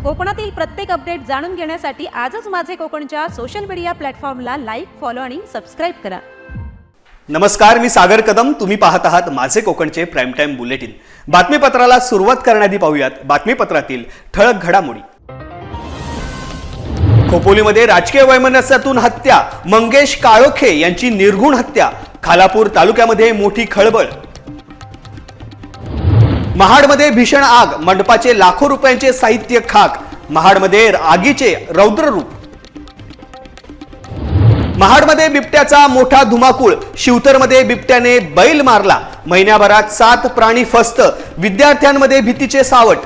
कोकणातील प्रत्येक अपडेट जाणून घेण्यासाठी आजच माझे कोकणच्या सोशल मीडिया प्लॅटफॉर्मला लाईक, फॉलो आणि सबस्क्राईब करा। नमस्कार, मी सागर कदम। तुम्ही पाहत आहात माझे कोकणचे प्राइम टाइम बुलेटिन। बातमीपत्राला सुरुवात करण्याआधी पाहूयात बातमीपत्रातील ठळक घडामोडी। खोपोलीमध्ये राजकीय वैमनस्यातून हत्या, मंगेश काळोखे यांची निर्घुण हत्या। खालापूर तालुक्यामध्ये मोठी खळबळ। महाडमध्ये भीषण आग, मंडपाचे लाखो रुपयांचे साहित्य खाक। महाडमध्ये आगीचे रौद्र रूप। महाडमध्ये बिबट्याचा मोठा धुमाकूळ, शिवतरमध्ये बिबट्याने बैल मारला। महिन्याभरात 7 प्राणी फस्त, विद्यार्थ्यांमध्ये भीतीचे सावट।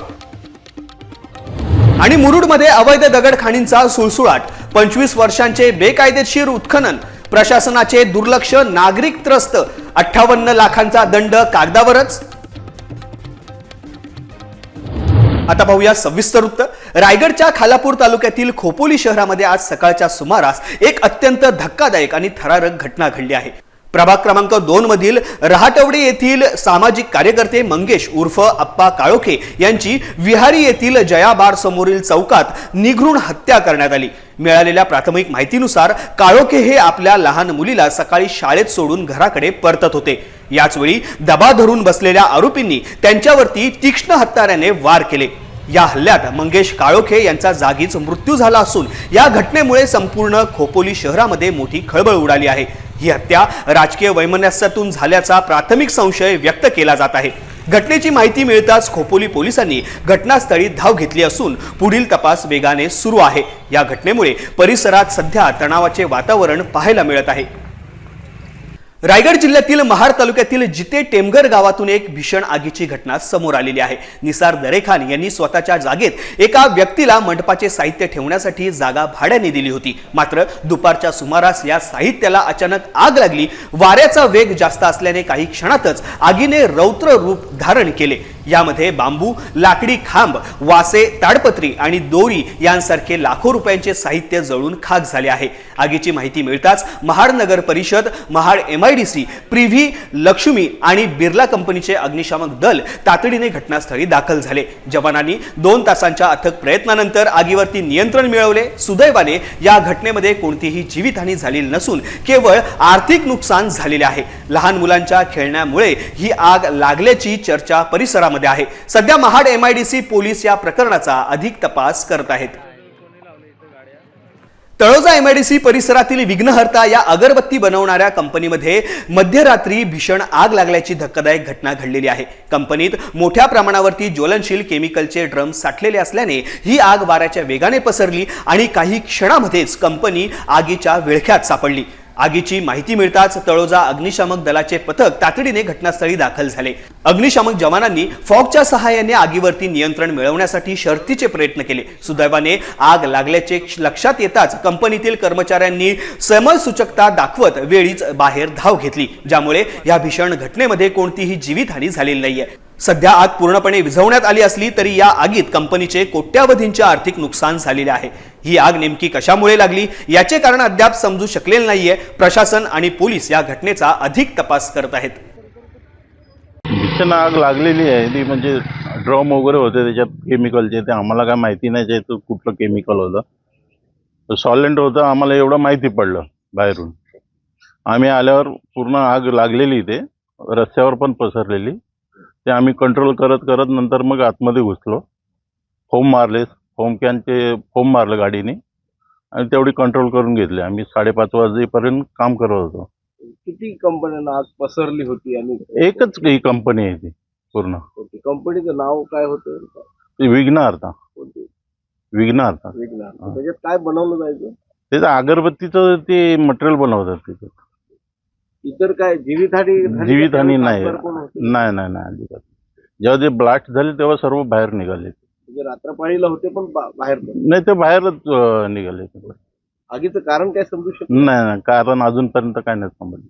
आणि मुरुडमध्ये अवैध दगडखाणींचा सुळसुळाट, 25 वर्षांचे बेकायदेशीर उत्खनन, प्रशासनाचे दुर्लक्ष, नागरिक त्रस्त, 58 लाखांचा दंड कागदावरच। आता पाहूया सविस्तर वृत्त। रायगडच्या खालापूर तालुक्यातील खोपोली शहरामध्ये आज सकाळच्या सुमारास एक अत्यंत धक्कादायक आणि थरारक घटना घडली आहे। प्रभाग क्रमांक 2 मधील रहाटवडे येथील सामाजिक कार्यकर्ते मंगेश उर्फ अप्पा काळोखे यांची विहारी येथील जया बार समोरील चौकात निघृण हत्या करण्यात आली। मिळालेल्या प्राथमिक माहितीनुसार काळोखे हे आपल्या लहान मुलीला सकाळी शाळेत सोडून घराकडे परतत होते। याच वेळी दबा धरून बसलेल्या आरोपींनी त्यांच्यावरती तीक्ष्ण हत्याराने वार केले। या हल्ल्यात मंगेश काळोखे यांचा जागीच मृत्यू झाला असून या घटनेमुळे संपूर्ण खोपोली शहरामध्ये मोठी खळबळ उडाली आहे। ही हत्या राजकीय वैमनस्यातून झाल्याचा प्राथमिक संशय व्यक्त केला जात आहे। घटनेची माहिती मिळताच खोपोली पोलिसांनी घटनास्थळी धाव घेतली असून पुढील तपास वेगाने सुरू आहे। या घटनेमुळे परिसरात सध्या तणावाचे वातावरण पाहायला मिळत आहे। रायगड जिल्ह्यातील महाड तालुक्यातील जिते टेमघर गावातून एक भीषण आगीची घटना समोर आलेली आहे। निसार दरेखान यांनी स्वतःच्या जागेत एका व्यक्तीला मंडपाचे साहित्य ठेवण्यासाठी जागा भाड्याने दिली होती। मात्र दुपारच्या सुमारास या साहित्याला अचानक आग लागली। वाऱ्याचा वेग जास्त असल्याने काही क्षणातच आगीने रौद्र रूप धारण केले। यामध्ये बांबू, लाकडी खांब, वासे, ताडपत्री आणि दोरी यांसारखे लाखो रुपयांचे साहित्य जळून खाक झाले आहे। आगीची माहिती मिळताच महाड नगर परिषद, महाड MIDC, प्रिव्ही, लक्ष्मी आणि बिर्ला कंपनीचे अग्निशामक दल तातडीने घटनास्थळी दाखल झाले। जवानांनी 2 तासांच्या अथक प्रयत्नानंतर आगीवरती नियंत्रण मिळवले। सुदैवाने या घटनेमध्ये कोणतीही जीवितहानी झालेली नसून केवळ आर्थिक नुकसान झालेले आहे। लहान मुलांच्या खेळण्यामुळे ही आग लागल्याची चर्चा परिसरात आहे। सध्या महाड MIDC पोलीस या प्रकरणाचा अधिक तपास करत आहेत। तळोजा MIDC परिसरातील विघ्नहर्ता या अगरबत्ती बनवणाऱ्या कंपनीमध्ये मध्यरात्री भीषण आग लागल्याची धक्कादायक घटना घडलेली आहे। कंपनीत मोठ्या प्रमाणावरती ज्वलनशील केमिकलचे ड्रम साठलेले असल्याने ही आग वाऱ्याच्या वेगाने पसरली आणि काही क्षणामध्येच कंपनी आगीच्या विळख्यात सापडली। आगीची माहिती मिळताच तळोजा अग्निशामक दलाचे पथक तातडीने घटनास्थळी दाखल झाले। अग्निशामक जवानांनी फॉगच्या सहाय्याने आगीवरती नियंत्रण मिळवण्यासाठी शर्थीचे प्रयत्न केले। सुदैवाने आग लागल्याचे लक्षात येताच कंपनीतील कर्मचाऱ्यांनी समयसूचकता दाखवत वेळीच बाहेर धाव घेतली, ज्यामुळे या भीषण घटनेमध्ये कोणतीही जीवितहानी झालेली नाहीये। सध्या आग पूर्णपणे विझवण्यात आली असली तरी या आगीत कंपनीचे कोट्यावधींचे आर्थिक नुकसान झालेले आहे। ही आग नेमकी कशामुळे लागली याचे कारण अद्याप समजू शकलेले नाहीये। प्रशासन आणि पोलीस या घटनेचा अधिक तपास करत आहेत। भीषण आग लागलेली आहे ती, म्हणजे ड्रम वगैरे होते त्याच्यात केमिकलचे, ते आम्हाला काय माहिती नाही ते कुठलं केमिकल होतं। सॉलिड होतं आम्हाला एवढं माहिती पडलं बाहेरून। आम्ही आल्यावर पूर्ण आग लागलेली, ते रस्त्यावर पण पसरलेली। ते आम्ही कंट्रोल करत करत नंतर मग आतमध्ये घुसलो। फोम मारले, फोम मारलं गाडीने आणि तेवढी कंट्रोल करून घेतले। आम्ही 5:30 वाजेपर्यंत काम करत होतो। किती कंपन्यांना आग पसरली होती आणि एकच ही कंपनी आहे ती पूर्ण। कंपनीचं नाव काय होतं? विघ्नहर्ता। विघ्नहर्ता। त्याच्यात काय बनवलं जायचं? त्याचं अगरबत्तीचं ते मटेरियल बनवतात त्याच्यात। इतर काय जीवितहानी नाही नाही अजिबात। जेव्हा ते ब्लास्ट झाले तेव्हा सर्व बाहेर निघाले। म्हणजे रात्रपाळीला होते पण बाहेर नाही, ते बाहेरच निघाले। आगीचं कारण काय समजू शकत नाही, कारण अजूनपर्यंत काय नाही समजलं।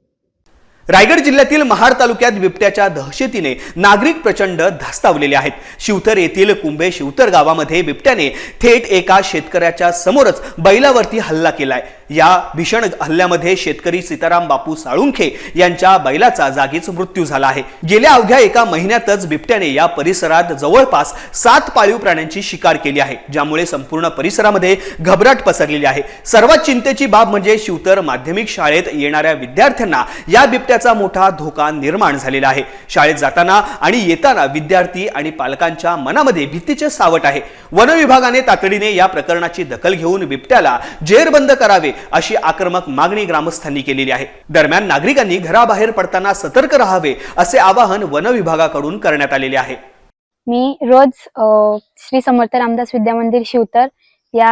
रायगड जिल्ह्यातील महाड तालुक्यात बिबट्याच्या दहशतीने नागरिक प्रचंड धास्तावलेले आहेत। शिवतर येथील कुंभे शिवतर गावामध्ये बिबट्याने थेट एका शेतकऱ्याच्या समोरच बैलावरती हल्ला केलाय। या भीषण हल्ल्यामध्ये शेतकरी सीताराम बापू साळुंखे यांच्या बैलाचा जागीच मृत्यू झाला आहे. गेल्या अवघ्या एका महिन्यातच बिबट्याने या परिसरात जवळपास 7 पाळीव प्राण्यांची शिकार केली आहे, ज्यामुळे संपूर्ण परिसरामध्ये घबराट पसरलेली आहे. सर्वात चिंतेची बाब म्हणजे शिवतर माध्यमिक शाळेत येणाऱ्या विद्यार्थ्यांना या बिबट्याचा मोठा धोका निर्माण झालेला आहे. शाळेत जाताना आणि येताना विद्यार्थी आणि पालकांच्या मनामध्ये भीतीचे सावट आहे. वन विभागाने तातडीने या प्रकरणाची दखल घेऊन बिबट्याला जेरबंद करावे अशी आक्रमक मागणी ग्रामस्थांनी केलेली आहे. दरम्यान नागरिकांनी घराबाहेर पडताना सतर्क राहावे असे आवाहन वन विभागाकडून करण्यात आलेले आहे. मी रोज श्री समर्थ रामदास विद्या मंदिर शिवतर या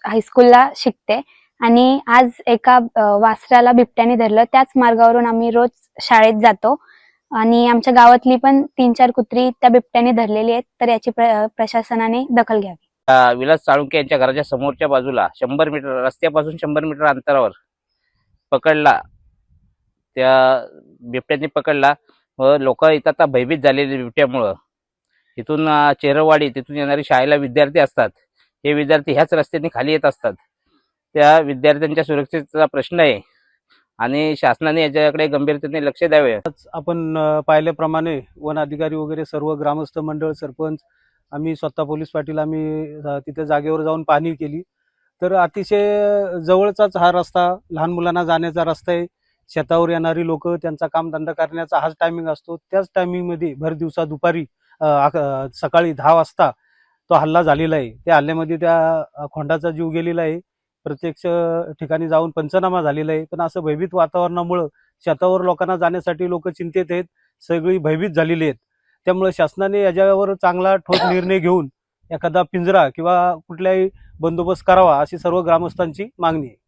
हायस्कूलला शिकते आणि आज एका वासराला बिबट्याने धरलं. त्याच मार्गावरून आम्ही रोज शाळेत जातो आणि आमच्या गावातली पण 3-4 कुत्री त्या बिबट्याने धरलेली आहेत. तर याची प्रशासनाने दखल घ्यावी. विलास साळुंखे यांच्या घराच्या समोरच्या बाजूला 100 मीटर रस्त्यापासून 100 मीटर अंतरावर पकडला, त्या बिबट्याने पकडला व लोक इथं आता भयभीत झालेले बिबट्यामुळं. इथून चेरवाडी तिथून येणारे शाळेला विद्यार्थी असतात, हे विद्यार्थी ह्याच रस्त्याने खाली येत असतात. त्या विद्यार्थ्यांच्या सुरक्षेचा प्रश्न आहे आणि शासनाने याच्याकडे गंभीरतेने लक्ष द्यावे. आपण पाहिल्याप्रमाणे वन अधिकारी वगैरे सर्व ग्रामस्थ मंडळ, सरपंच, आम्ही स्वतः पोलीस पाटील आम्ही तिथे जागेवर जाऊन पाहणी केली. तर अतिशय जवळचाच हा रस्ता, लहान मुलांना जाण्याचा रस्ता आहे. शेतावर येणारी लोक त्यांचा कामधंदा करण्याचा हाच टायमिंग असतो. त्याच टायमिंगमध्ये भर दिवसा दुपारी सकाळी 10 वाजता तो हल्ला झालेला आहे. त्या हल्ल्यामध्ये त्या खोंडाचा जीव गेलेला आहे. प्रत्यक्ष ठिकाणी जाऊन पंचनामा झालेला आहे. पण असं भयभीत वातावरणामुळं शेतावर लोकांना जाण्यासाठी लोक चिंतेत आहेत, सगळी भयभीत झालेली आहेत. त्यामुळे शासनाने याच्यावर चांगला ठोस निर्णय घेऊन एखादा पिंजरा किंवा कुठलाही बंदोबस्त करावा अशी सर्व ग्रामस्थांची मागणी आहे.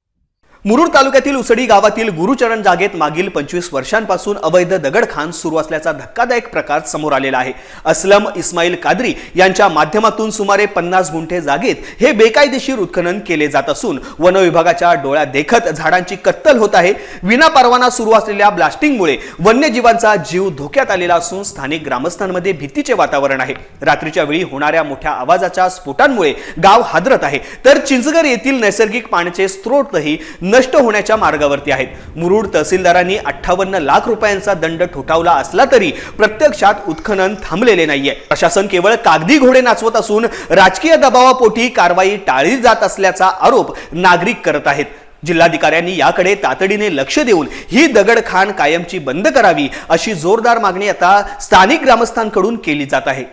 मुरुड तालुक्यातील उसडी गावातील गुरुचरण जागेत मागील 25 वर्षांपासून अवैध दगडखाण सुरू असल्याचा धक्कादायक प्रकार समोर आलेला आहे. असलम इस्माईल कादरी यांच्या माध्यमातून सुमारे 50 गुंठे जागेत हे बेकायदेशीर उत्खनन केले जात असून वन विभागाच्या डोळ्यात देखत झाडांची कत्तल होत आहे. विना परवाना सुरू असलेल्या ब्लास्टिंगमुळे वन्यजीवांचा जीव धोक्यात आलेला असून स्थानिक ग्रामस्थांमध्ये भीतीचे वातावरण आहे. रात्रीच्या वेळी होणाऱ्या मोठ्या आवाजाच्या स्फोटांमुळे गाव हादरत आहे. तर चिंचगर येथील नैसर्गिक पाण्याचे स्त्रोतही नष्ट होण्याच्या मार्गावरती आहेत. मुरुड तहसीलदारांनी 58 लाख रुपयांचा दंड ठोठावला असला तरी प्रत्यक्षात उत्खनन थांबलेले नाहीये. प्रशासन केवळ कागदी घोडे नाचवत असून राजकीय दबावापोटी कारवाई टाळली जात असल्याचा आरोप नागरिक करत आहेत. जिल्हाधिकाऱ्यांनी याकडे तातडीने लक्ष देऊन ही दगडखाण कायमची बंद करावी अशी जोरदार मागणी आता स्थानिक ग्रामस्थांकडून केली जात आहे.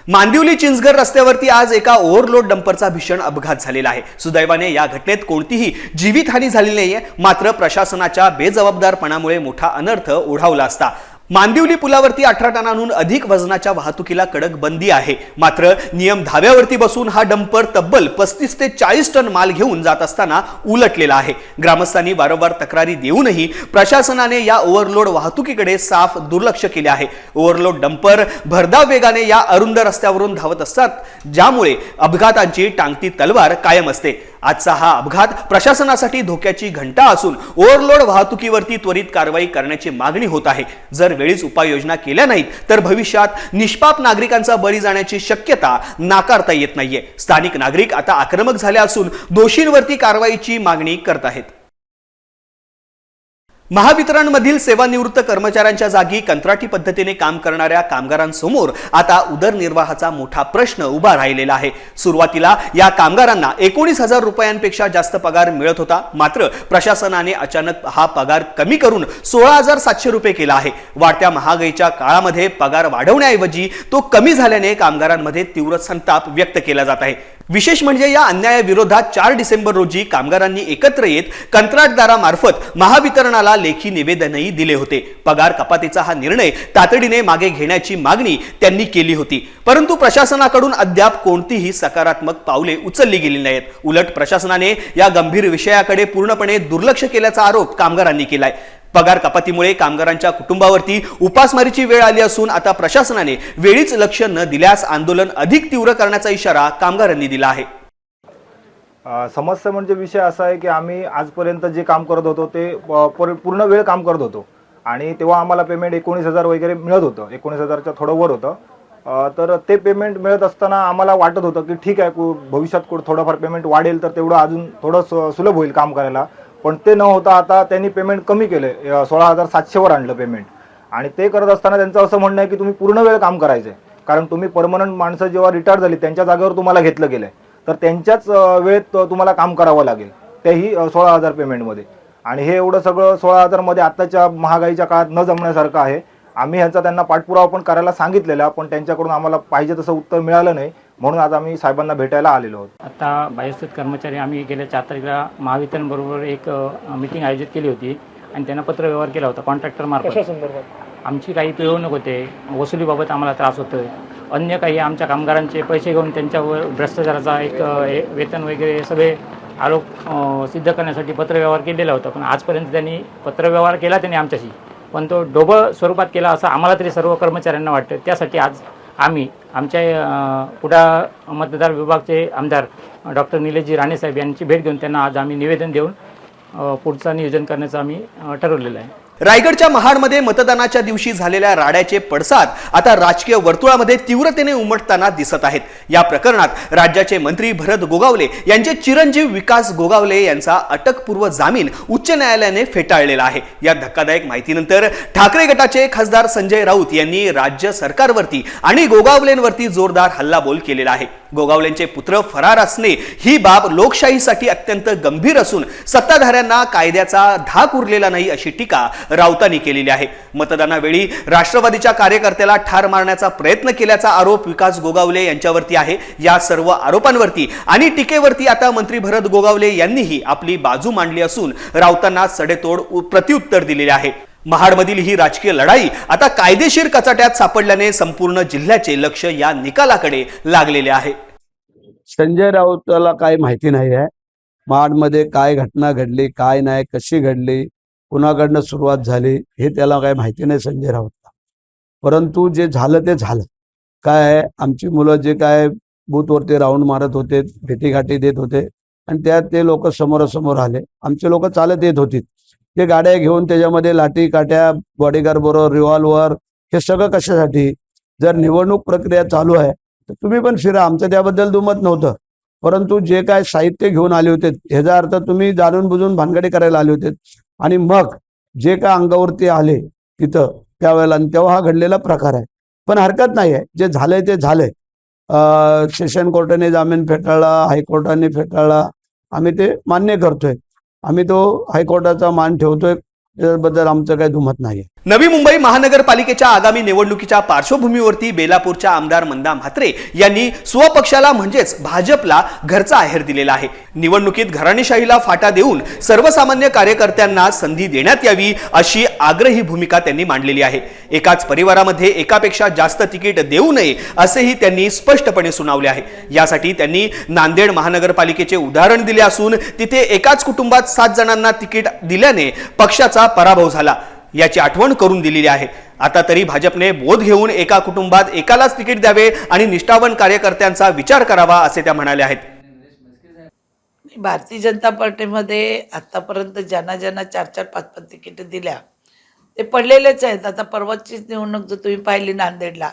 मांदिवली चिंचघर रस्त्यावरती आज एका ओव्हरलोड डंपरचा भीषण अपघात झालेला आहे. सुदैवाने या घटनेत कोणतीही जीवितहानी झाली नाहीये. मात्र प्रशासनाच्या बेजबाबदारपणामुळे मोठा अनर्थ ओढावला असता. मांदिवली पुलावरती 18 टनांहून अधिक वजनाच्या वाहतुकीला कडक बंदी आहे. मात्र नियम धाब्यावरती बसून हा डंपर तब्बल 35 ते 40 टन माल घेऊन जात असताना उलटलेला आहे. ग्रामस्थांनी वारंवार तक्रारी देऊनही प्रशासनाने या ओव्हरलोड वाहतुकीकडे साफ दुर्लक्ष केले आहे. ओव्हरलोड डंपर भरधाव वेगाने या अरुंद रस्त्यावरून धावत असतात, ज्यामुळे अपघातांची टांगती तलवार कायम असते. आजचा हा अपघात प्रशासनासाठी धोक्याची घंटा असून ओव्हरलोड वाहतुकीवरती त्वरित कारवाई करण्याची मागणी होत आहे. जर वेळीच उपाययोजना केल्या नाहीत तर भविष्यात निष्पाप नागरिकांचा बळी जाण्याची शक्यता नाकारता येत नाहीये. स्थानिक नागरिक आता आक्रमक झाले असून दोषींवरती कारवाईची मागणी करत आहेत. महावितरणमधील सेवानिवृत्त कर्मचाऱ्यांच्या जागी कंत्राटी पद्धतीने काम करणाऱ्या कामगारांसमोर आता उदरनिर्वाहाचा मोठा प्रश्न उभा राहिलेला आहे. सुरुवातीला या कामगारांना 19,000 रुपयांपेक्षा जास्त पगार मिळत होता. मात्र प्रशासनाने अचानक हा पगार कमी करून 16,700 रुपये केला आहे. वाढत्या महागाईच्या काळामध्ये पगार वाढवण्याऐवजी तो कमी झाल्याने कामगारांमध्ये तीव्र संताप व्यक्त केला जात आहे. विशेष म्हणजे या अन्यायाविरोधात 4 डिसेंबर रोजी कामगारांनी एकत्र येत कंत्राटदारामार्फत महावितरणाला लेखी निवेदनही दिले होते. पगार कपातीचा हा निर्णय तातडीने मागे घेण्याची मागणी त्यांनी केली होती. परंतु प्रशासनाकडून अद्याप कोणतीही सकारात्मक पावले उचलली गेली नाहीत. उलट प्रशासनाने या गंभीर विषयाकडे पूर्णपणे दुर्लक्ष केल्याचा आरोप कामगारांनी केलाय. पगार कपातीमुळे कामगारांच्या कुटुंबावरती उपासमारीची वेळ आली असून आता प्रशासनाने वेळीच लक्ष न दिल्यास आंदोलन अधिक तीव्र करण्याचा इशारा कामगारांनी दिला आहे. समस्या म्हणजे विषय असा आहे की आम्ही आजपर्यंत जे काम करत होतो ते पूर्ण वेळ काम करत होतो आणि तेव्हा आम्हाला पेमेंट 19,000 वगैरे मिळत होतं. 19,000च्या थोडं वर होतं. तर ते पेमेंट मिळत असताना आम्हाला वाटत होतं की ठीक आहे भविष्यात थोडंफार पेमेंट वाढेल तर तेवढं अजून थोडं सुलभ होईल काम करायला. पण ते न होता आता त्यांनी पेमेंट कमी केले, 16,700 आणलं पेमेंट. आणि ते करत असताना त्यांचं असं म्हणणं आहे की तुम्ही पूर्ण वेळ काम करायचं आहे, कारण तुम्ही परमनंट माणसं जेव्हा रिटायर झाली त्यांच्या जागेवर तुम्हाला घेतलं गेलं आहे, तर त्यांच्याच वेळेत तुम्हाला काम करावं लागेल, तेही 16,000 पेमेंटमध्ये. आणि हे एवढं सगळं 16,000मध्ये आत्ताच्या महागाईच्या काळात न जमण्यासारखं आहे. आम्ही ह्याचा त्यांना पाठपुरावा पण करायला सांगितलेला, पण त्यांच्याकडून आम्हाला पाहिजे तसं उत्तर मिळालं नाही, म्हणून आज आम्ही साहेबांना भेटायला आलेलो आहोत. आता बाह्यस्थित कर्मचारी आम्ही गेल्या 4 तारखेला महावितरणबरोबर एक मीटिंग आयोजित केली होती आणि त्यांना पत्रव्यवहार केला होता कॉन्ट्रॅक्टर मार्फत. आमची काही पिळवणूक होते, वसुलीबाबत आम्हाला त्रास होतोय, अन्य काही आमच्या कामगारांचे पैसे घेऊन त्यांच्यावर भ्रष्टाचाराचा एक वेतन वगैरे सगळे आरोप सिद्ध करण्यासाठी पत्रव्यवहार केलेला होता. पण आजपर्यंत त्यांनी पत्रव्यवहार केला त्यांनी आमच्याशी, पण तो ढोबळ स्वरूपात केला असं आम्हाला तरी सर्व कर्मचाऱ्यांना वाटतं. त्यासाठी आज आम्ही आमच्या कुडाळ मतदार विभागचे आमदार डॉक्टर निलेशजी राणेसाहेब यांची भेट घेऊन त्यांना आज आम्ही निवेदन देऊन पुढचं नियोजन करण्याचं आम्ही ठरवलेलं आहे. रायगडच्या महाडमध्ये मतदानाच्या दिवशी झालेल्या राड्याचे पडसाद आता राजकीय वर्तुळामध्ये तीव्रतेने उमटताना दिसत आहेत. या प्रकरणात राज्याचे मंत्री भरत गोगावले यांचे चिरंजीव विकास गोगावले यांचा अटकपूर्व जामीन उच्च न्यायालयाने फेटाळलेला आहे. या धक्कादायक माहितीनंतर ठाकरे गटाचे खासदार संजय राऊत यांनी राज्य सरकारवरती आणि गोगावलेंवरती जोरदार हल्लाबोल केलेला आहे. गोगावलेंचे पुत्र फरार असणे ही बाब लोकशाहीसाठी अत्यंत गंभीर असून सत्ताधाऱ्यांना कायद्याचा धाक उरलेला नाही अशी टीका राऊतांनी केलेली आहे. मतदानावेळी राष्ट्रवादीच्या कार्यकर्त्याला ठार मारण्याचा प्रयत्न केल्याचा आरोप विकास गोगावले यांच्यावरती आहे. या सर्व आरोपांवरती आणि टीकेवरती आता मंत्री भरत गोगावले यांनीही आपली बाजू मांडली असून राऊतांना सडेतोड प्रत्युत्तर दिलेले आहे. महाडमधील ही राजकीय लढाई आता कायदेशीर कचाट्यात सापडल्याने संपूर्ण जिल्ह्याचे लक्ष या निकालाकडे लागलेले आहे. संजय राऊताला काही माहिती नाही आहे महाडमध्ये काय घटना घडली, काय नाही, कशी घडली, कुणाकडनं सुरुवात झाली हे त्याला काही माहिती नाही संजय राऊतला. परंतु जे झालं ते झालं. काय आहे, आमची मुलं जे काय बूथवरती राऊंड मारत होते, भेटीगाठी देत होते आणि त्यात ते लोक समोरासमोर आले. आमचे लोक चालत येत होते, ते गाड्या घेऊन त्याच्यामध्ये लाठी काट्या, बॉडीगार्ड बरोबर रिव्हॉल्वर, हे सगळं कशासाठी? जर निवडणूक प्रक्रिया चालू आहे तर तुम्ही पण फिरा, आमचं त्याबद्दल दुमत नव्हतं. परंतु जे काय साहित्य घेऊन आले होते ह्याचा अर्थ तुम्ही जाणून बुजून भानगडी करायला आले होते आणि मग जे काय अंगावरती आले तिथं त्यावेळेला, आणि तेव्हा हा घडलेला प्रकार आहे. पण हरकत नाही आहे, जे झालंय ते झालंय. सेशन कोर्टाने जामीन फेटाळला, हायकोर्टाने फेटाळला, आम्ही ते मान्य करतोय. आम्ही तो हायकोर्टाचा मान ठेवतोय, त्याबद्दल आमचं काही दुमत नाही. नवी मुंबई महानगरपालिकेच्या आगामी निवडणुकीच्या पार्श्वभूमीवरती बेलापूरच्या आमदार मंदा म्हात्रे यांनी स्वपक्षाला म्हणजेच भाजपला घरचा आहेर दिलेला आहे. निवडणुकीत घराणेशाहीला फाटा देऊन सर्वसामान्य कार्यकर्त्यांना संधी देण्यात यावी अशी आग्रही भूमिका त्यांनी मांडलेली आहे. एकाच परिवारामध्ये एकापेक्षा जास्त तिकीट देऊ नये असेही त्यांनी स्पष्टपणे सुनावले आहे. यासाठी त्यांनी नांदेड महानगरपालिकेचे उदाहरण दिले असून तिथे एकाच कुटुंबात 7 जणांना तिकीट दिल्याने पक्षाचा पराभव झाला याची आठवण करून दिलेली आहे. आता तरी भाजपने बोध घेऊन एका कुटुंबात एकालाच तिकीट द्यावे आणि निष्ठावान कार्यकर्त्यांचा विचार करावा असे त्या म्हणाल्या आहेत. भारतीय जनता पार्टीमध्ये आतापर्यंत ज्यांना 4-4, 5-5 तिकीट दिल्या ते पडलेलेच आहेत. आता परवाचीच निवडणूक जर तुम्ही पाहिली नांदेडला,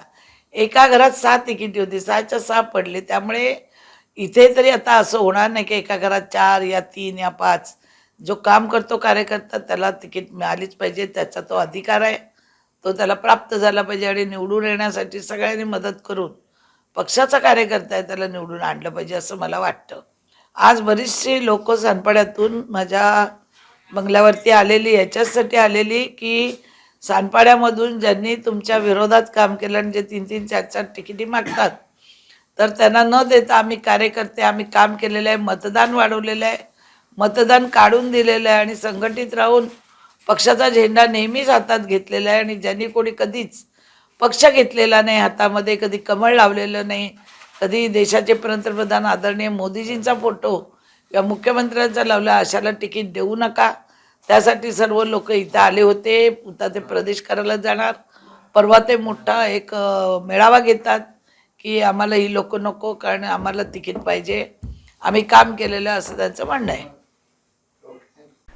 एका घरात 6 तिकीट होती, 6च्या 6 पडले. त्यामुळे इथे तरी आता असं होणार नाही की एका घरात 4 या 3 या 5. जो काम करतो कार्यकर्ता त्याला तिकीट मिळालीच पाहिजे, त्याचा तो अधिकार आहे, तो त्याला प्राप्त झाला पाहिजे. आणि निवडून येण्यासाठी सगळ्यांनी मदत करून पक्षाचा कार्यकर्ता आहे त्याला निवडून आणलं पाहिजे असं मला वाटतं. आज बरीचशी लोक सानपाड्यातून माझ्या बंगल्यावरती आलेली, याच्यासाठी आलेली की सानपाड्यामधून ज्यांनी तुमच्या विरोधात काम केलं आणि जे 3-3, 4-4 तिकिटी मागतात तर त्यांना न देता आम्ही कार्यकर्ते, आम्ही काम केलेलं आहे, मतदान वाढवलेलं आहे, मतदान काढून दिलेलं आहे आणि संघटित राहून पक्षाचा झेंडा नेहमीच हातात घेतलेला आहे. आणि ज्यांनी कोणी कधीच पक्ष घेतलेला नाही हातामध्ये, कधी कमळ लावलेलं नाही, कधी देशाचे पंतप्रधान आदरणीय मोदीजींचा फोटो किंवा मुख्यमंत्र्यांचा लावला, अशाला तिकीट देऊ नका. त्यासाठी सर्व लोक इथं आले होते. उद्या ते प्रदेश करायला जाणार, परवा ते मोठा एक मेळावा घेतात की आम्हाला ही लोक नको, कारण आम्हाला तिकीट पाहिजे, आम्ही काम केलेलं असं त्यांचं म्हणणं आहे.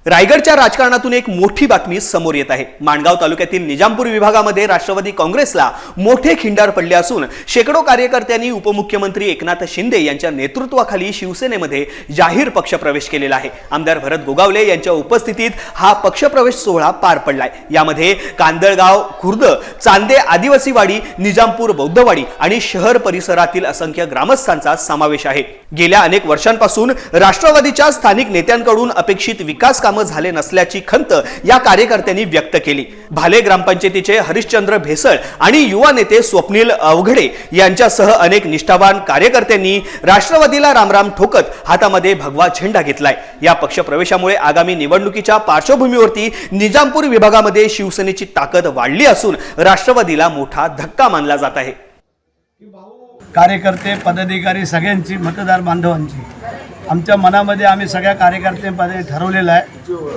रायगडच्या राजकारणातून एक मोठी बातमी समोर येत आहे. माणगाव तालुक्यातील निजामपूर विभागामध्ये राष्ट्रवादी काँग्रेसला मोठे खिंडार पडले असून शेकडो कार्यकर्त्यांनी उपमुख्यमंत्री एकनाथ शिंदे यांच्या नेतृत्वाखाली शिवसेनेमध्ये जाहीर पक्षप्रवेश केलेला आहे. आमदार भरत गोगावले यांच्या उपस्थितीत हा पक्षप्रवेश सोहळा पार पडलाय. यामध्ये कांदळगाव, खुर्द, चांदे आदिवासीवाडी, निजामपूर बौद्धवाडी आणि शहर परिसरातील असंख्य ग्रामस्थांचा समावेश आहे. गेल्या अनेक वर्षांपासून राष्ट्रवादीच्या स्थानिक नेत्यांकडून अपेक्षित विकास कामं झाले नसल्याची खंत या कार्यकर्त्यांनी व्यक्त केली. भाले ग्रामपंचायतीचे हरिश्चंद्र भेसळ आणि युवा नेते स्वप्नील अवघडे यांच्यासह अनेक निष्ठावान कार्यकर्त्यांनी राष्ट्रवादीला रामराम ठोकत हातामध्ये भगवा झेंडा घेतलाय. या पक्षप्रवेशामुळे आगामी निवडणुकीच्या पार्श्वभूमीवरती निजामपूर विभागामध्ये शिवसेनेची ताकद वाढली असून राष्ट्रवादीला मोठा धक्का मानला जात आहे. कार्यकर्ते, पदाधिकारी सगळ्यांची, मतदार बांधवांची आमच्या मनामध्ये आम्ही सगळ्या कार्यकर्त्यांमध्ये ठरवलेलं आहे.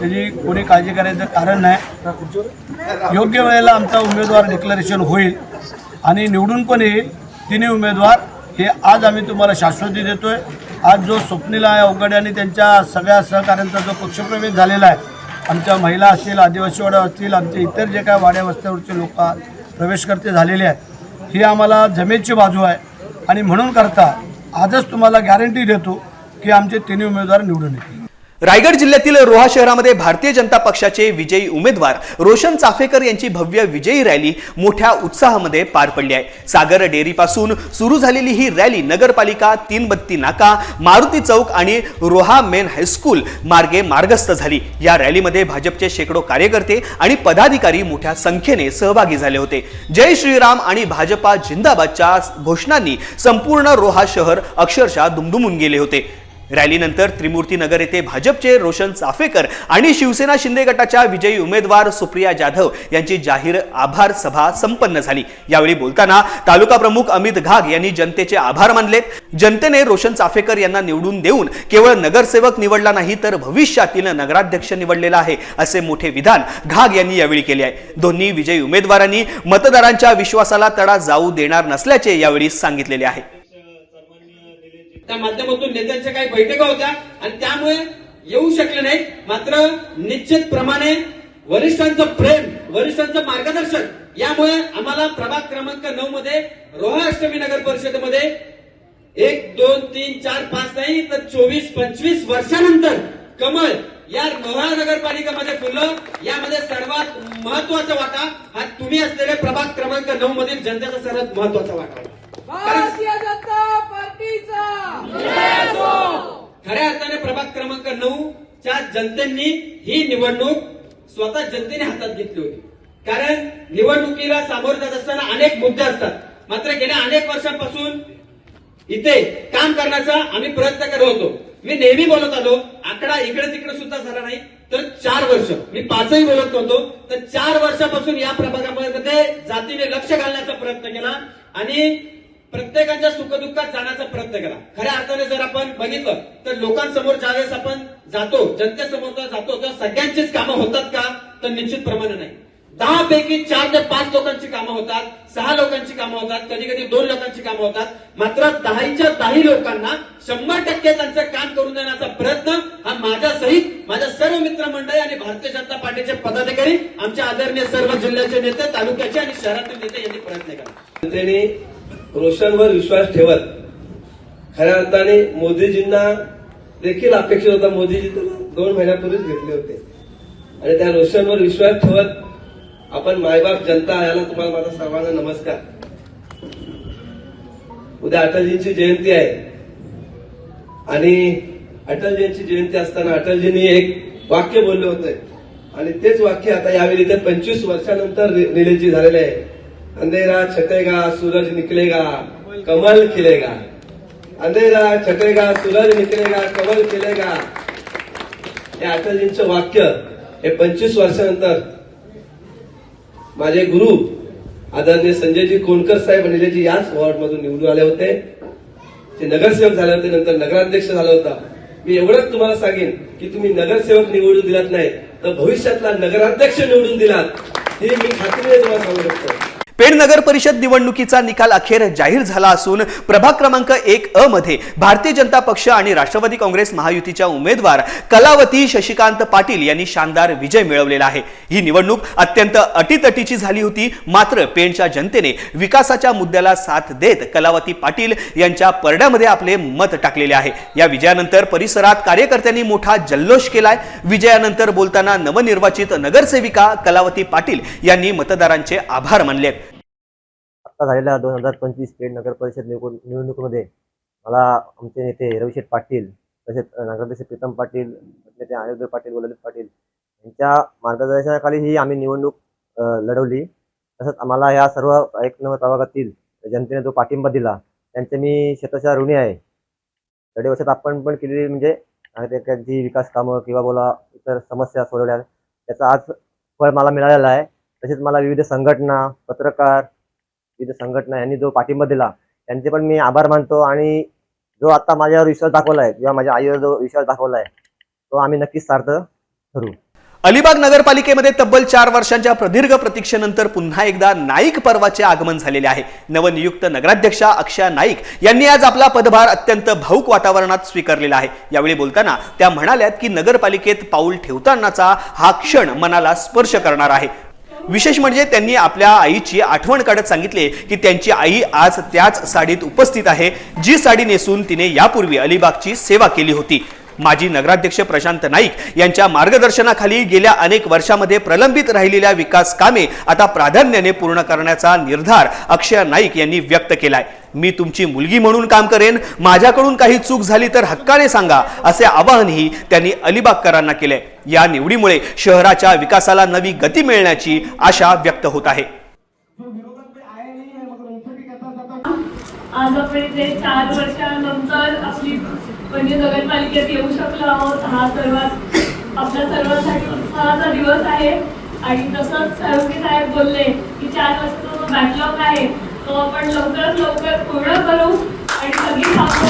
त्याची कोणी काळजी करायचं कारण नाही. योग्य वेळेला आमचा उमेदवार डिक्लेरेशन होईल आणि निवडून पण येईल. तिन्ही उमेदवार हे आज आम्ही तुम्हाला शाश्वती देतोय. आज जो स्वप्नील अवघडे आणि त्यांच्या सगळ्या सहकाऱ्यांचा जो पक्षप्रवेश झालेला आहे, आमच्या महिला असतील, आदिवासी वाड्या असतील, आमचे इतर जे काय वाड्या वस्त्यावरचे लोक प्रवेशकर्ते झालेले आहेत, ही आम्हाला जमेची बाजू आहे. आणि म्हणून करता आजच तुम्हाला गॅरंटी देतो की आमचे तिन्ही उमेदवार निवडून येतील. रायगड जिल्ह्यातील रोहा शहरामध्ये भारतीय जनता पक्षाचे विजयी उमेदवार रोशन चाफेकर यांची भव्य विजयी रॅली मोठ्या उत्साहामध्ये पार पडली आहे. सागर डेअरीपासून सुरू झालेली ही रॅली नगरपालिका, तीनबत्ती नाका, मारुती चौक आणि रोहा मेन हायस्कूल मार्गे मार्गस्थ झाली. या रॅलीमध्ये भाजपचे शेकडो कार्यकर्ते आणि पदाधिकारी मोठ्या संख्येने सहभागी झाले होते. जय श्रीराम आणि भाजपा जिंदाबादच्या घोषणांनी संपूर्ण रोहा शहर अक्षरशः दुमदुमून गेले होते. रॅलीनंतर त्रिमूर्ती नगर येथे भाजपचे रोशन चाफेकर आणि शिवसेना शिंदे गटाच्या विजयी उमेदवार सुप्रिया जाधव यांची जाहीर आभार सभा संपन्न झाली. यावेळी बोलताना तालुका प्रमुख अमित घाग यांनी जनतेचे आभार मानलेत. जनतेने रोशन चाफेकर यांना निवडून देऊन केवळ नगरसेवक निवडला नाही तर भविष्यातील नगराध्यक्ष निवडलेला आहे असे मोठे विधान घाग यांनी यावेळी केले आहे. दोन्ही विजयी उमेदवारांनी मतदारांच्या विश्वासाला तडा जाऊ देणार नसल्याचे यावेळी सांगितलेले आहे. त्या माध्यमातून नेत्यांच्या काही बैठका होत्या आणि त्यामुळे येऊ शकले नाहीत. मात्र निश्चितप्रमाणे वरिष्ठांचं प्रेम, वरिष्ठांचं मार्गदर्शन यामुळे आम्हाला प्रभाग क्रमांक 9 मध्ये रोहा अष्टमी नगर परिषदेमध्ये 1, 2, 3, 4, 5 नाही तर 24-25 वर्षानंतर कमळ या रोहा नगरपालिकेमध्ये फुललं. यामध्ये सर्वात महत्वाचा वाटा हा तुम्ही असलेले प्रभाग क्रमांक 9 मधील जनतेचा सर्वात महत्वाचा वाटा आहे. भारतीय जनता पार्टीचा खऱ्या अर्थाने प्रभाग क्रमांक 9च्या जनतेने ही निवडणूक स्वतः जनतेने हातात घेतली होती. कारण निवडणुकीला सामोरं जात असताना अनेक मुद्दे असतात. मात्र गेल्या अनेक वर्षांपासून इथे काम करण्याचा आम्ही प्रयत्न करत होतो. मी नेहमी बोलत आलो, आकडा इकडे तिकडे सुद्धा झाला नाही तर 4 वर्ष, मी 5ही बोलत नव्हतो तर 4 वर्षापासून या प्रभागामध्ये जातीने लक्ष घालण्याचा प्रयत्न केला आणि प्रत्येकाच्या सुखदुःखात जाण्याचा प्रयत्न केला. खऱ्या अर्थाने जर आपण बघितलं तर लोकांसमोर ज्यावेळेस आपण जातो, जनतेसमोर जातो, तर सगळ्यांचीच कामं होतात का तर निश्चितप्रमाणे नाही. 10 पैकी 4 ते 5 लोकांची कामं होतात, 6 लोकांची कामं होतात, कधी कधी 2 लोकांची कामं होतात. मात्र 10च्या 10 लोकांना 100% त्यांचं काम करून देण्याचा प्रयत्न हा माझ्या सहित माझ्या सर्व मित्रमंडळी आणि भारतीय जनता पार्टीचे पदाधिकारी, आमच्या आदरणीय सर्व जिल्ह्याचे नेते, तालुक्याचे आणि शहरातील नेते यांनी प्रयत्न केला. रोशनवर विश्वास ठेवत खऱ्या अर्थाने मोदीजींना देखील अपेक्षित होता. मोदीजी तर 2 महिन्यापूर्वीच घेतले होते आणि त्या रोशनवर विश्वास ठेवत आपण मायबाप जनता याला तुम्हाला माझा सर्वांना नमस्कार. उद्या अटलजींची जयंती आहे आणि अटलजींची जयंती असताना अटलजींनी एक वाक्य बोलले होते आणि तेच वाक्य आता यावेळी ते 25 वर्षानंतर रिलीज झालेले आहे. अंधेरा छटेगा सूरज निकलेगा कमल खिलेगा. अंधेरा छटेगा सूरज निकलेगा कमल खिलेगा. हे अटलजींचं वाक्य हे 25 वर्षानंतर माझे गुरु आदरणीय संजयजी कोणकर साहेब निलेजी याच वॉर्डमधून निवडून आले होते. ते नगरसेवक झाले होते, नंतर नगराध्यक्ष झाला होता. मी एवढंच तुम्हाला सांगेन की तुम्ही नगरसेवक निवडून दिलात नाही तर भविष्यातला नगराध्यक्ष निवडून दिलात, ही मी खात्रीने तुम्हाला सांगू शकतो. पेण नगर परिषद निवडणुकीचा निकाल अखेर जाहीर झाला असून प्रभाग क्रमांक 1 मध्ये भारतीय जनता पक्ष आणि राष्ट्रवादी काँग्रेस महायुतीच्या उमेदवार कलावती शशिकांत पाटील यांनी शानदार विजय मिळवलेला आहे। ही निवडणूक अत्यंत अटीतटीची झाली होती, मात्र पेणच्या जनतेने विकासाच्या मुद्द्याला साथ देत कलावती पाटील यांच्या परड्यामध्ये आपले मत टाकलेले आहे। या विजयानंतर परिसरात कार्यकर्त्यांनी मोठा जल्लोष केलाय। विजयानंतर बोलताना नवनिर्वाचित नगरसेविका कलावती पाटील यांनी मतदारांचे आभार मानले। आता झालेल्या 2025 पेण नगर परिषद निवडणुकीमध्ये मला आमचे नेते रविशेठ पाटील, तसेच नगराध्यक्ष प्रीतम पाटील, नेते अनिरुद्ध पाटील व ललित पाटील यांच्या मार्गदर्शनाखाली ही आम्ही निवडणूक लढवली। तसंच आम्हाला या सर्व 1 नंबर प्रभागातील जनतेने जो पाठिंबा दिला त्यांचे मी शतशः ऋणी आहे। दीड वर्षात आपण पण केलेली म्हणजे त्यांची विकास कामं किंवा बोला इतर समस्या सोडवल्या त्याचा आज फळ मला मिळालेला आहे। तसेच मला विविध संघटना, पत्रकार, विविध संघटना यांनी जो पाठिंबा दिला त्यांचे पण मी आभार मानतो आणि जो आता माझ्यावर विश्वास दाखवला आहे किंवा माझ्या आईवर जो विश्वास दाखवला आहे तो आम्ही नक्कीच सार्थ ठरू। अलिबाग नगरपालिकेमध्ये तब्बल 4 वर्षांच्या प्रदीर्घ प्रतीक्षेनंतर पुन्हा एकदा नाईक पर्वाचे आगमन झालेले आहे। नवनियुक्त नगराध्यक्षा अक्षया नाईक यांनी आज आपला पदभार अत्यंत भावुक वातावरणात स्वीकारलेला आहे। यावेळी बोलताना त्या म्हणाल्यात की नगरपालिकेत पाऊल ठेवतानाचा हा क्षण मनाला स्पर्श करणार आहे। विशेष म्हणजे त्यांनी आपल्या आईची आठवण काढत सांगितले की त्यांची आई आज त्याच साडीत उपस्थित आहे जी साडी नेसून तिने यापूर्वी अलिबागची सेवा केली होती। माजी नगराध्यक्ष प्रशांत नाईक यांच्या मार्गदर्शनाखाली गेल्या अनेक वर्षांमध्ये प्रलंबित राहिलेल्या विकास कामे आता प्राधान्याने पूर्ण करण्याचा निर्धार अक्षय नाईक यांनी व्यक्त केलाय। मी तुमची मुलगी म्हणून काम करेन, माझ्याकडून काही चूक झाली तर हक्काने सांगा, असे आवाहनही त्यांनी अलिबागकरांना केले। या निवडीमुळे शहराच्या विकासाला नवी गती मिळण्याची आशा व्यक्त होत आहे। आज आपण इथे 4 वर्षानंतर आपली म्हणजे नगरपालिकेत येऊ शकलो आहोत। हा सर्वात आपल्या सर्वांसाठी उत्साहाचा दिवस आहे आणि तसंच सरोगी साहेब बोलले की 4 वर्षाचा जो बॅकलॉग आहे तो आपण लवकरात लवकर पूर्ण करू आणि सगळी कामं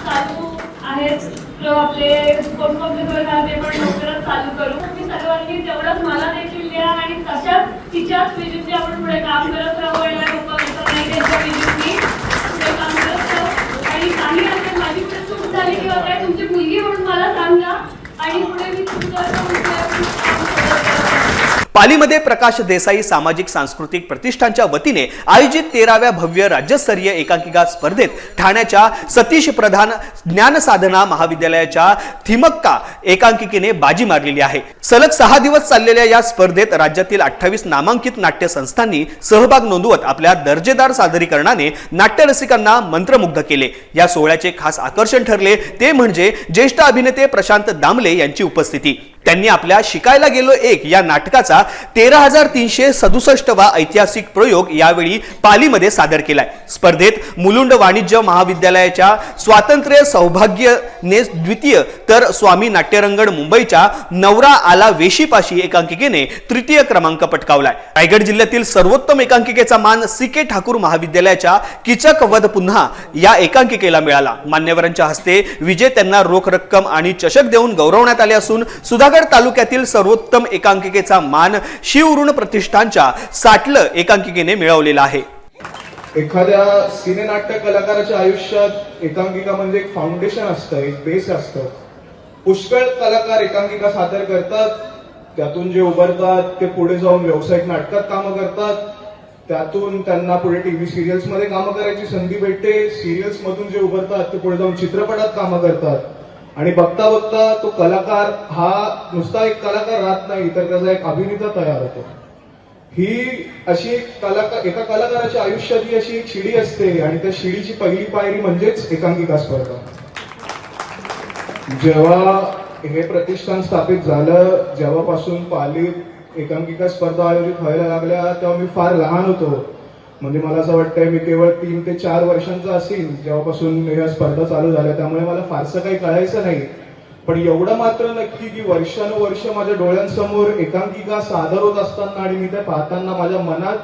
चालू आहेत आपले कोणकोणते प्रकार ते पण लवकरच चालू करू। तुम्ही सर्वांनी तेवढंच मला देखील द्या आणि तशाच तिच्याच विजूंनी आपण पुढे काम करत राहू आणि उपविधानाच्या विजूंनी पुढे काम करत राहू आणि काही असेल माझी पुढे चूक झाली किंवा काय तुमची मुलगी म्हणून मला सांगा आणि पुढे मी पालीमध्ये प्रकाश देसाई सामाजिक सांस्कृतिक प्रतिष्ठानच्या वतीने आयोजित 13व्या भव्य राज्यस्तरीय एकांकिका स्पर्धेत ठाण्याच्या सतीश प्रधान ज्ञानसाधना महाविद्यालयाच्या थिमक्का एकांकिकेने बाजी मारलेली आहे। सलग 6 दिवस चाललेल्या या स्पर्धेत राज्यातील 28 नामांकित नाट्य संस्थांनी सहभाग नोंदवत आपल्या दर्जेदार सादरीकरणाने नाट्यरसिकांना मंत्रमुग्ध केले। या सोहळ्याचे खास आकर्षण ठरले ते म्हणजे ज्येष्ठ अभिनेते प्रशांत दामले यांची उपस्थिती। त्यांनी आपल्या शिकायला गेलो एक या नाटकाचा 13,367वा ऐतिहासिक प्रयोग यावेळी पालीमध्ये सादर केलाय। स्पर्धेत मुलुंड वाणिज्य महाविद्यालयाच्या स्वातंत्र्य सौभाग्यने द्वितीय तर स्वामी नाट्यरंगण मुंबईच्या नवरा आला वेशीपाशी एकांकिकेने तृतीय क्रमांक पटकावलाय। रायगड जिल्ह्यातील सर्वोत्तम एकांकिकेचा मान सी.के. ठाकूर महाविद्यालयाच्या किचक वध पुन्हा या एकांकिकेला मिळाला। मान्यवरांच्या हस्ते विजेत्यांना रोख रक्कम आणि चषक देऊन गौरवण्यात आले असून सुधागड तालुक्यातील सर्वोत्तम एकांकिकेचा मान शिवऋण प्रतिष्ठानच्या साटलं एकांकिकेने मिळवलेला आहे। एखाद्या सिनेनाट्य कलाकाराच्या आयुष्यात एकांकिका म्हणजे एक फाउंडेशन असतं, एक बेस असतं। पुष्कळ कलाकार एकांकिका सादर करतात, त्यातून जे उभरतात ते पुढे जाऊन व्यावसायिक नाटकात कामं करतात, त्यातून त्यांना पुढे टीव्ही सिरियल्स मध्ये कामं करायची संधी भेटते, सिरियल्स मधून जे उभरतात ते पुढे जाऊन चित्रपटात कामं करतात आणि बघता बघता तो कलाकार हा नुसता एक कलाकार राहत नाही तर त्याचा एक अभिनेता तयार होतो। ही अशी एका कलाकाराच्या आयुष्यात ही अशी एक शिडी असते आणि त्या शिडीची पहिली पायरी म्हणजेच एकांकिका स्पर्धा। जेव्हा हे प्रतिष्ठान स्थापित झालं, जेव्हापासून पालीत एकांकिका स्पर्धा आयोजित व्हायला लागल्या तेव्हा मी फार लहान होतो। म्हणजे मला असं वाटतंय मी केवळ 3 ते 4 वर्षांचा असेल जेव्हापासून ह्या स्पर्धा चालू झाल्या, त्यामुळे मला फारसं काही कळायचं नाही। पण एवढं मात्र नक्की की वर्षानुवर्ष माझ्या डोळ्यांसमोर एकांकिका सादर होत असताना आणि मी ते पाहताना माझ्या मनात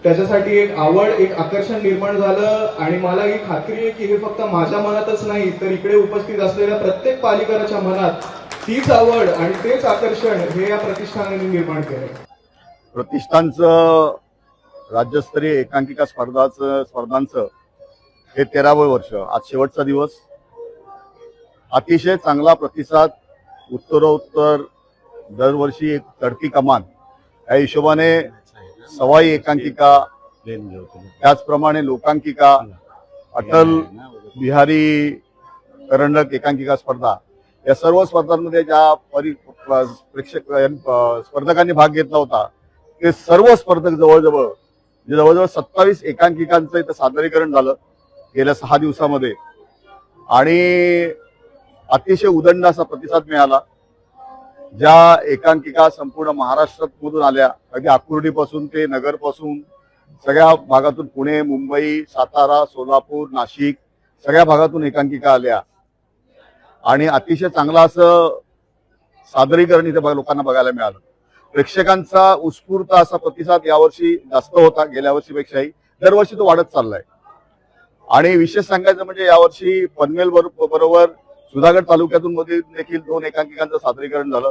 त्याच्यासाठी एक आवड, एक आकर्षण निर्माण झालं आणि मला ही खात्री आहे की हे फक्त माझ्या मनातच नाही तर इकडे उपस्थित असलेल्या प्रत्येक पालिकराच्या मनात तीच आवड आणि तेच आकर्षण हे या प्रतिष्ठानाने निर्माण केलं। प्रतिष्ठानचं राज्यस्तरीय एकांकिका स्पर्धांचं हे 13वं वर्ष. आज शेवटचा दिवस. अतिशय चांगला प्रतिसाद, उत्तरोत्तर दरवर्षी एक चढती कमान या हिशोबाने सवाई एकांकिका, त्याचप्रमाणे लोकांकिका, अटल बिहारी करंडक एकांकिका स्पर्धा या सर्व स्पर्धांमध्ये ज्या स्पर्धकांनी भाग घेतला होता ते सर्व स्पर्धक जवळजवळ 27 एकांकिकांचं इथं सादरीकरण झालं गेल्या 6 दिवसामध्ये आणि अतिशय उदंड असा प्रतिसाद मिळाला. ज्या एकांकिका संपूर्ण महाराष्ट्रामधून आल्या, अगदी आकुर्डीपासून ते नगरपासून सगळ्या भागातून, पुणे, मुंबई, सातारा, सोलापूर, नाशिक सगळ्या भागातून एकांकिका आल्या आणि अतिशय चांगला असं सादरीकरण इथे लोकांना बघायला मिळालं. प्रेक्षकांचा उत्स्फूर्त असा प्रतिसाद यावर्षी जास्त होता गेल्या वर्षीपेक्षाही. दरवर्षी तो वाढत चाललाय आणि विशेष सांगायचं म्हणजे यावर्षी पनवेल बरोबर सुधागड तालुक्यातून देखील 2 एकांकिकांचं सादरीकरण झालं.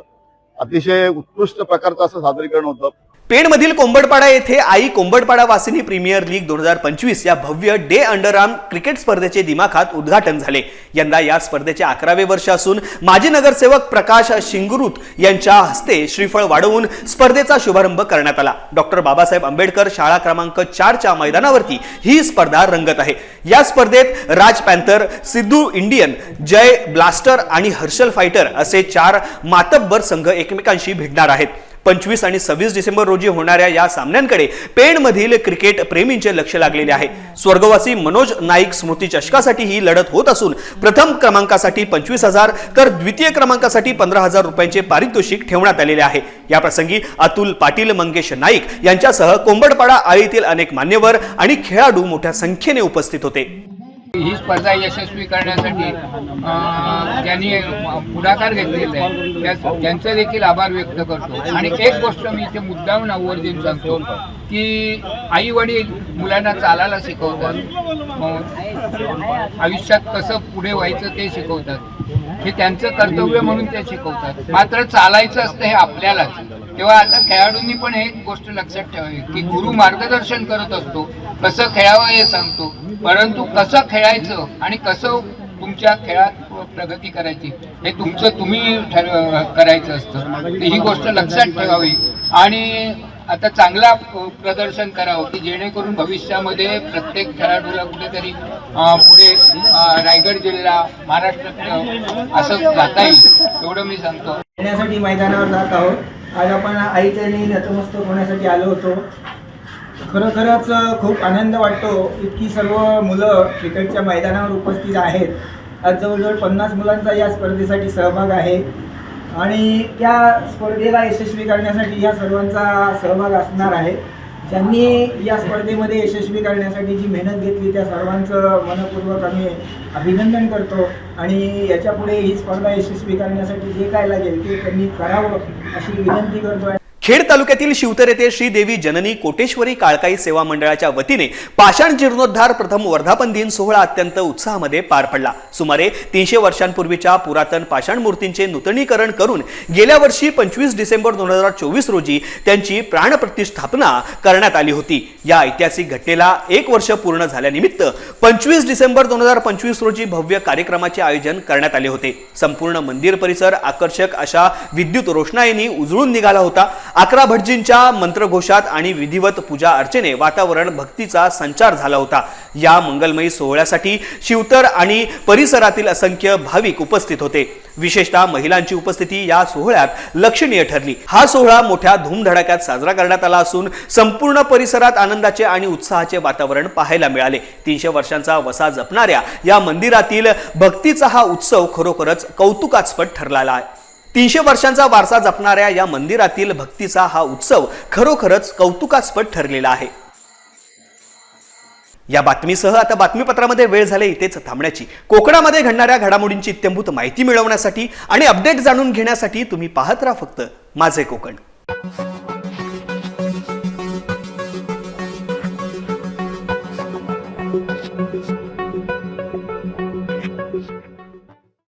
अतिशय उत्कृष्ट प्रकारचं असं सादरीकरण होतं. पेणमधील कोंबडपाडा येथे आई कोंबडपाडा वासिनी प्रीमियर लीग 2025 या भव्य डे अंडरआर्म क्रिकेट स्पर्धेचे दिमाखात उद्घाटन झाले. यंदा या स्पर्धेचे 11वे वर्ष असून माजी नगरसेवक प्रकाश शिंगरूत यांच्या हस्ते श्रीफळ वाढवून स्पर्धेचा शुभारंभ करण्यात आला. डॉक्टर बाबासाहेब आंबेडकर शाळा क्रमांक 4च्या मैदानावरती ही स्पर्धा रंगत आहे. या स्पर्धेत राज पॅन्थर, सिद्धू इंडियन, जय ब्लास्टर आणि हर्षल फायटर असे 4 मातब्बर संघ एकमेकांशी भिडणार आहेत. 25 आणि 26 डिसेंबर रोजी होणाऱ्या या सामन्यांकडे पेणमधील क्रिकेट प्रेमींचे लक्ष लागलेले आहे. स्वर्गवासी मनोज नाईक स्मृती चषकासाठी ही लढत होत असून प्रथम क्रमांकासाठी 25,000 तर द्वितीय क्रमांकासाठी 15,000 रुपयांचे पारितोषिक ठेवण्यात आलेले आहे. या प्रसंगी अतुल पाटील, मंगेश नाईक यांच्यासह कोंबडपाडा आळीतील अनेक मान्यवर आणि खेळाडू मोठ्या संख्येने उपस्थित होते. ही स्पर्धा यशस्वी करण्यासाठी ज्यांनी पुढाकार घेतलेला आहे त्यांचा देखील आभार व्यक्त करतो. आणि एक गोष्ट मी इथे मुद्दाम आवर्जून सांगतो की आई वडील मुलांना चालायला शिकवतात, आयुष्यात कसं पुढे व्हायचं ते शिकवतात. हे त्यांचं कर्तव्य म्हणून ते शिकवतात. मात्र चालायचं असतं हे आपल्यालाच. तेव्हा आता खेळाडूंनी पण एक गोष्ट लक्षात ठेवावी की गुरु मार्गदर्शन करत असतो, कसं खेळावं हे सांगतो, परंतु कसं खेळायचं आणि कसं तुमच्या खेळात प्रगती करायची हे तुम्ही करायचं असतं. ही गोष्ट लक्षात ठेवावी आणि आता चांगला प्रदर्शन करावं की जेणेकरून भविष्यामध्ये प्रत्येक खेळाडूला कुठेतरी पुढे रायगड जिल्हा, महाराष्ट्रात असं जाता येईल एवढं मी सांगतो. खेळण्यासाठी मैदानावर जात आहोत. आज आपण आईच्या नतमस्तक होण्यासाठी आलो होतो. खरोखरच खूप आनंद वाटतो. इतकी सर्व मुलं क्रिकेटच्या मैदानावर उपस्थित आहेत. आज जवळजवळ 50 मुलांचा या स्पर्धेसाठी सहभाग आहे आणि त्या स्पर्धेला यशस्वी करण्यासाठी या सर्वांचा सहभाग असणार आहे. ज्यांनी या स्पर्धेमध्ये यशस्वी करण्यासाठी जी मेहनत घेतली त्या सर्वांचं मनपूर्वक आम्ही अभिनंदन करतो आणि याच्यापुढे ही स्पर्धा यशस्वी करण्यासाठी जे काय लागेल ते त्यांनी करावं अशी विनंती करतो. खेड तालुक्यातील शिवतर येथे श्रीदेवी जननी कोटेश्वरी काळकाई सेवा मंडळाच्या वतीने पाषाण जीर्णोद्धार प्रथम वर्धापन दिन सोहळा अत्यंत उत्साहामध्ये पार पडला. सुमारे 300 वर्षांपूर्वीच्या पुरातन पाषाण मूर्तींचे नूतनीकरण करून गेल्या वर्षी 25 डिसेंबर 2024 रोजी त्यांची प्राणप्रतिष्ठापना करण्यात आली होती. या ऐतिहासिक घटनेला 1 वर्ष पूर्ण झाल्यानिमित्त 25 डिसेंबर 2025 रोजी भव्य कार्यक्रमाचे आयोजन करण्यात आले होते. संपूर्ण मंदिर परिसर आकर्षक अशा विद्युत रोषणाईने उजळून निघाला होता. 11 भटजींच्या मंत्रघोषात आणि विधिवत पूजा अर्चेने वातावरण भक्तीचा संचार झाला होता. या मंगलमयी सोहळ्यासाठी शिवतर आणि परिसरातील असंख्य भाविक उपस्थित होते. विशेषतः महिलांची उपस्थिती या सोहळ्यात लक्षणीय ठरली. हा सोहळा मोठ्या धूमधडाक्यात साजरा करण्यात आला असून संपूर्ण परिसरात आनंदाचे आणि उत्साहाचे वातावरण पाहायला मिळाले. 300 वर्षांचा वसा जपणाऱ्या या मंदिरातील भक्तीचा हा उत्सव खरोखरच कौतुकास्पद ठरला आहे. 300 वर्षांचा वारसा जपणाऱ्या या मंदिरातील भक्तीचा हा उत्सव खरोखरच कौतुकास्पद ठरलेला आहे. या बातमीसह आता बातमीपत्रामध्ये वेळ झाले इथेच थांबण्याची. कोकणामध्ये घडणाऱ्या घडामोडींची इत्थंभूत माहिती मिळवण्यासाठी आणि अपडेट जाणून घेण्यासाठी तुम्ही पाहत राहा फक्त माझे कोकण.